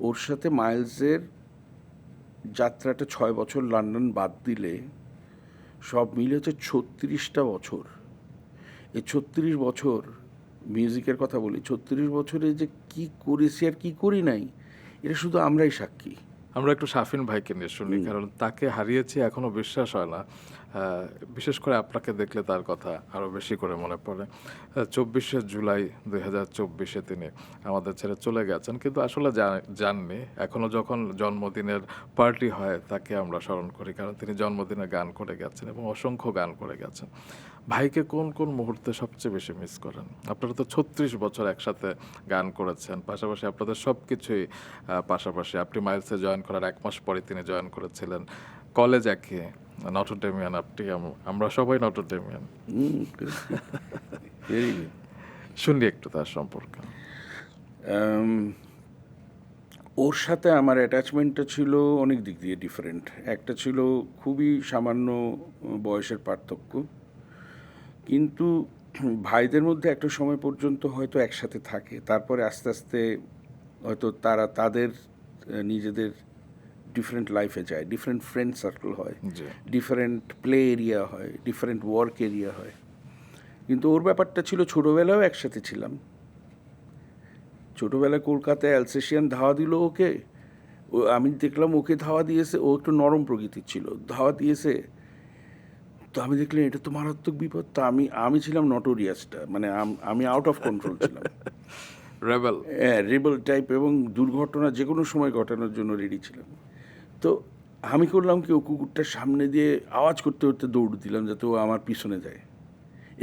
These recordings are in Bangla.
ওর সাথে মাইলসের যাত্রাটা 6 বছর লন্ডন বাদ দিলে সব মিলে হচ্ছে 36টা বছর। এই 36 বছর মিউজিকের কথা বলি, 36 বছরে যে কি করেছি আর কি করি নাই, এটা শুধু আমরাই সাক্ষী। আমরা একটু শাফিন ভাইকে নিয়ে শুনি, কারণ তাকে হারিয়েছি এখনো বিশ্বাস হয় না। বিশেষ করে আপনাকে দেখলে তার কথা আরও বেশি করে মনে পড়ে। 24শে জুলাই 2024 তিনি আমাদের ছেড়ে চলে গেছেন, কিন্তু আসলে জাননি এখনো যখন জন্মদিনের পার্টি হয় তাকে আমরা স্মরণ করি, কারণ তিনি জন্মদিনে গান করে গেছেন এবং অসংখ্য গান করে গেছেন। ভাইকে কোন কোন মুহূর্তে সবচেয়ে বেশি মিস করেন? আপনারা তো 36 বছর একসাথে গান করেছেন, পাশাপাশি আপনাদের সব কিছুই পাশাপাশি। আপনি মাইলসে জয়েন করার 1 মাস পরে তিনি জয়েন করেছিলেন। কলেজ একই, নটরডেমিয়ান। আপনি আমরা সবাই নটরডেমিয়ান। Very good. শুনি একটু তার সম্পর্কে। ওর সাথে আমার অ্যাটাচমেন্টটা ছিল অনেক দিক দিয়ে ডিফারেন্ট। একটা ছিল খুবই সামান্য বয়সের পার্থক্য, কিন্তু ভাইদের মধ্যে একটা সময় পর্যন্ত হয়তো একসাথে থাকে, তারপরে আস্তে আস্তে হয়তো তারা তাদের নিজেদের ডিফারেন্ট লাইফে যায়, ডিফারেন্ট ফ্রেন্ড সার্কেল হয়, জি। ডিফারেন্ট প্লে এরিয়া হয়, ডিফারেন্ট ওয়ার্ক এরিয়া হয়। কিন্তু ওর ব্যাপারটা ছিল ছোটোবেলাও একসাথে ছিলাম। ছোটোবেলায় কলকাতায় অ্যালসেশিয়ান ধাওয়া দিল ওকে, আমি দেখলাম ওকে ধাওয়া দিয়েছে, ও একটু নরম প্রকৃতির ছিল, ধাওয়া দিয়েছে, তো আমি দেখলাম এটা তো মারাত্মক বিপদ। তা আমি ছিলাম নটোরিয়াসটা, মানে আমি আউট অফ কন্ট্রোল ছিলাম। রেবেল। হ্যাঁ, রেবেল টাইপ, এবং দুর্ঘটনা যে কোনো সময় ঘটানোর জন্য রেডি ছিলাম। তো আমি করলাম কি, ও কুকুরটার সামনে দিয়ে আওয়াজ করতে করতে দৌড় দিলাম যাতে ও আমার পিছনে যায়,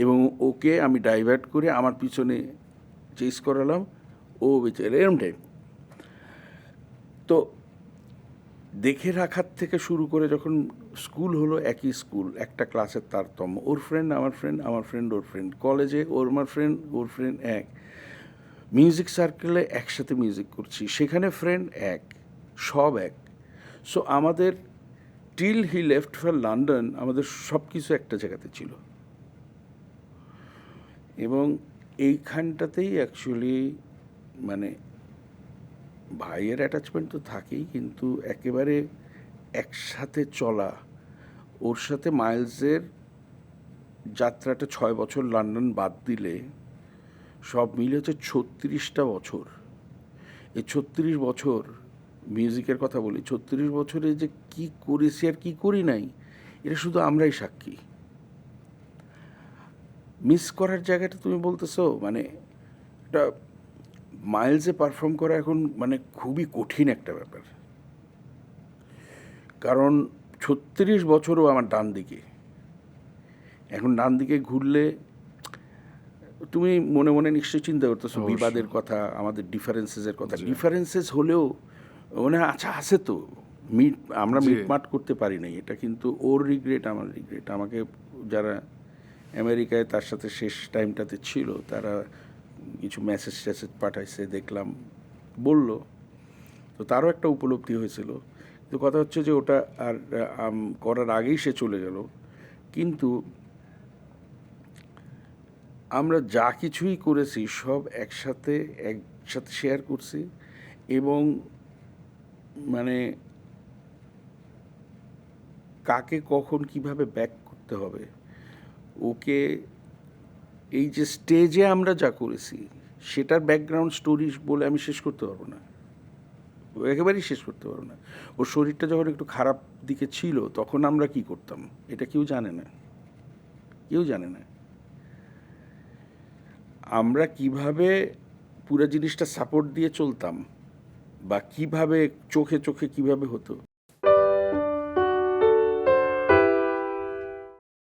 এবং ওকে আমি ডাইভার্ট করে আমার পিছনে চেস করালাম। ও বেচারা এরম টাইপ। তো দেখে রাখার থেকে শুরু করে যখন স্কুল হলো, একই স্কুল, একটা ক্লাসের তারতম্য, ওর ফ্রেন্ড আমার ফ্রেন্ড, আমার ফ্রেন্ড ওর ফ্রেন্ড, কলেজে ওর আমার ফ্রেন্ড ওর ফ্রেন্ড এক, মিউজিক সার্কেলে একসাথে মিউজিক করছি, সেখানে ফ্রেন্ড এক, সব এক। সো আমাদের till he left for London আমাদের সব কিছু একটা জায়গাতে ছিল, এবং এইখানটাতেই অ্যাকচুয়ালি মানে ভাইয়ের অ্যাটাচমেন্ট তো থাকেই, কিন্তু একেবারে একসাথে চলা, ওর সাথে মাইলসের যাত্রাটা 6 বছর লন্ডন বাদ দিলে সব মিলে হচ্ছে 36টা বছর। এই 36 বছর মিউজিকের কথা বলি, 36 বছরে যে কি করেছি আর কি করি নাই, এটা শুধু আমরাই সাক্ষী। মিস করার জায়গাটা তুমি বলতেছো, মানে এটা মাইলসে পারফর্ম করা এখন মানে খুবই কঠিন একটা ব্যাপার, কারণ 36 বছরও আমার ডান দিকে। এখন ডান দিকে ঘুরলে তুমি মনে মনে নিশ্চয়ই চিন্তা করতেছো অবশ্যই। বিবাদের কথা, আমাদের ডিফারেন্সেসের কথা। জি। ডিফারেন্সেস হলেও মানে আচ্ছা আছে তো, আমরা জি। মিটমাট করতে পারি নাই, এটা কিন্তু ওর রিগ্রেট, আমার রিগ্রেট। আমাকে যারা আমেরিকায় তার সাথে শেষ টাইমটাতে ছিল তারা কিছু মেসেজ টেসেজ পাঠাইছে, দেখলাম, বলল, তো তারও একটা উপলব্ধি হয়েছিল। তো কথা হচ্ছে যে ওটা আর করার আগেই সে চলে গেল, কিন্তু আমরা যা কিছুই করেছি সব একসাথে শেয়ার করছি, এবং মানে কাকে কখন কিভাবে ব্যাক করতে হবে, ওকে এই যে স্টেজে আমরা যা করেছি সেটার ব্যাকগ্রাউন্ড স্টোরি বলে আমি শেষ করতে পারবো না, একেবারেই শেষ করতে পারবো না। ওর শরীরটা যখন একটু খারাপ দিকে ছিল তখন আমরা কি করতাম এটা কেউ জানে না, কেউ জানে না। আমরা কিভাবে পুরো জিনিসটা সাপোর্ট দিয়ে চলতাম, বা কিভাবে চোখে চোখে কিভাবে হতো,